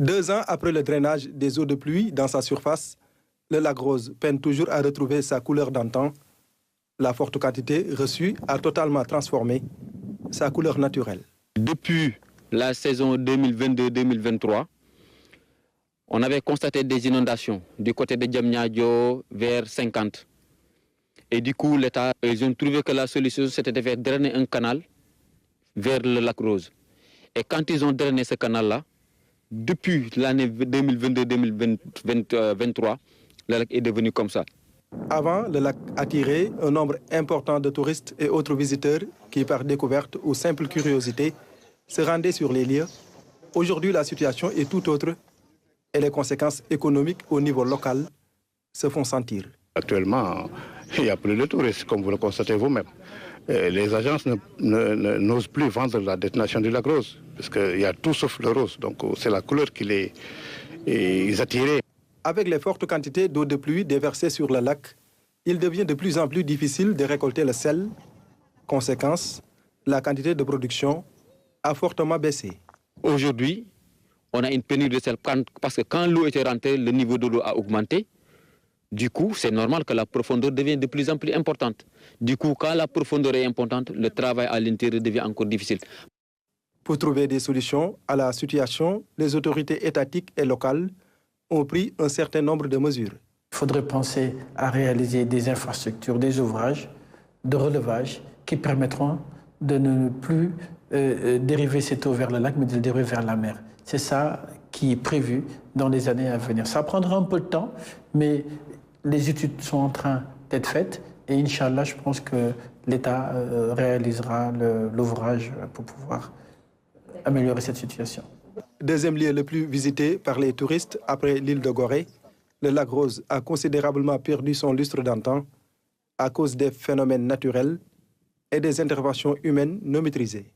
2 ans après le drainage des eaux de pluie dans sa surface, le lac Rose peine toujours à retrouver sa couleur d'antan. La forte quantité reçue a totalement transformé sa couleur naturelle. Depuis la saison 2022-2023, on avait constaté des inondations du côté de Diamniadio vers 50. Et du coup, l'État, ils ont trouvé que la solution, c'était de faire drainer un canal vers le lac Rose. Et quand ils ont drainé ce canal-là, depuis l'année 2022-2023, le lac est devenu comme ça. Avant, le lac attirait un nombre important de touristes et autres visiteurs qui, par découverte ou simple curiosité, se rendaient sur les lieux. Aujourd'hui, la situation est tout autre et les conséquences économiques au niveau local se font sentir. Actuellement, il n'y a plus de touristes, comme vous le constatez vous-même. Les agences n'osent plus vendre la destination du lac Rose, parce qu'il y a tout sauf le rose. Donc c'est la couleur qui les attirait. Avec les fortes quantités d'eau de pluie déversées sur le lac, il devient de plus en plus difficile de récolter le sel. Conséquence, la quantité de production a fortement baissé. Aujourd'hui, on a une pénurie de sel parce que quand l'eau était rentrée, le niveau de l'eau a augmenté. Du coup, c'est normal que la profondeur devienne de plus en plus importante. Du coup, quand la profondeur est importante, le travail à l'intérieur devient encore difficile. Pour trouver des solutions à la situation, les autorités étatiques et locales ont pris un certain nombre de mesures. Il faudrait penser à réaliser des infrastructures, des ouvrages de relevage qui permettront de ne plus dériver cette eau vers le lac, mais de le dériver vers la mer. C'est ça qui est prévu dans les années à venir. Ça prendra un peu de temps, mais les études sont en train d'être faites et Inch'Allah, je pense que l'État réalisera l'ouvrage pour pouvoir améliorer cette situation. Deuxième lieu le plus visité par les touristes après l'île de Gorée, le lac Rose a considérablement perdu son lustre d'antan à cause des phénomènes naturels et des interventions humaines non maîtrisées.